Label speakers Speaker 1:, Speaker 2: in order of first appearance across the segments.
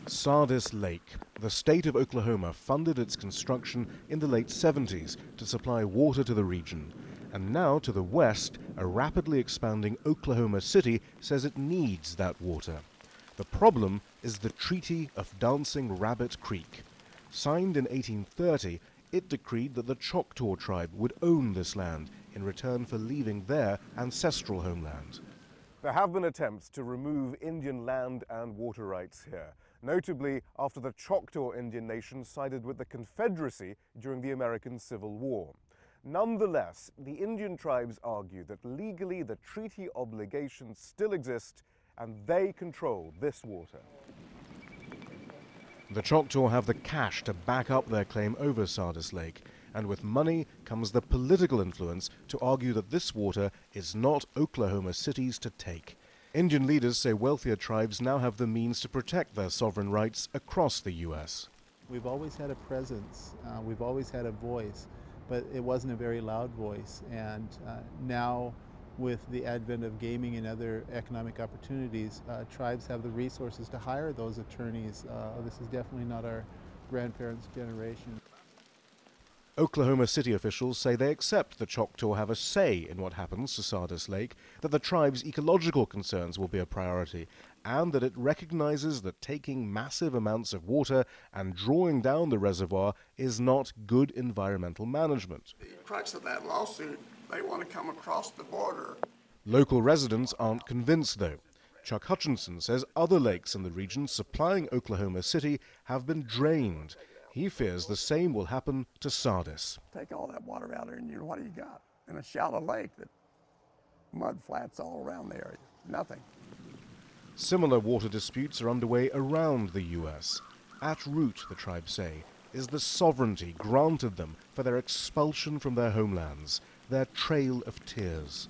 Speaker 1: Sardis Lake. The state of Oklahoma funded its construction in the late 70s to supply water to the region. And now, to the west, a rapidly expanding Oklahoma City says it needs that water. The problem is the Treaty of Dancing Rabbit Creek. Signed in 1830, it decreed that the Choctaw tribe would own this land in return for leaving their ancestral homeland. There have been attempts to remove Indian land and water rights here, notably after the Choctaw Indian Nation sided with the Confederacy during the American Civil War. Nonetheless, the Indian tribes argue that legally the treaty obligations still exist and they control this water. The Choctaw have the cash to back up their claim over Sardis Lake, and with money comes the political influence to argue that this water is not Oklahoma City's to take. Indian leaders say wealthier tribes now have the means to protect their sovereign rights across the U.S.
Speaker 2: We've always had a presence, we've always had a voice, but it wasn't a very loud voice. And now, with the advent of gaming and other economic opportunities, tribes have the resources to hire those attorneys. This is definitely not our grandparents' generation.
Speaker 1: Oklahoma City officials say they accept the Choctaw have a say in what happens to Sardis Lake, that the tribe's ecological concerns will be a priority, and that it recognizes that taking massive amounts of water and drawing down the reservoir is not good environmental management.
Speaker 3: The crux of that lawsuit, they want to come across the border.
Speaker 1: Local residents aren't convinced, though. Chuck Hutchinson says other lakes in the region supplying Oklahoma City have been drained. He fears the same will happen to Sardis.
Speaker 3: Take all that water out there and what do you got? In a shallow lake, that mud flats all around the area. Nothing.
Speaker 1: Similar water disputes are underway around the U.S. At root, the tribes say, is the sovereignty granted them for their expulsion from their homelands, their trail of tears.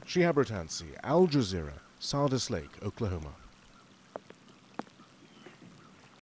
Speaker 1: Shihab, Rattansi, Al Jazeera, Sardis Lake, Oklahoma.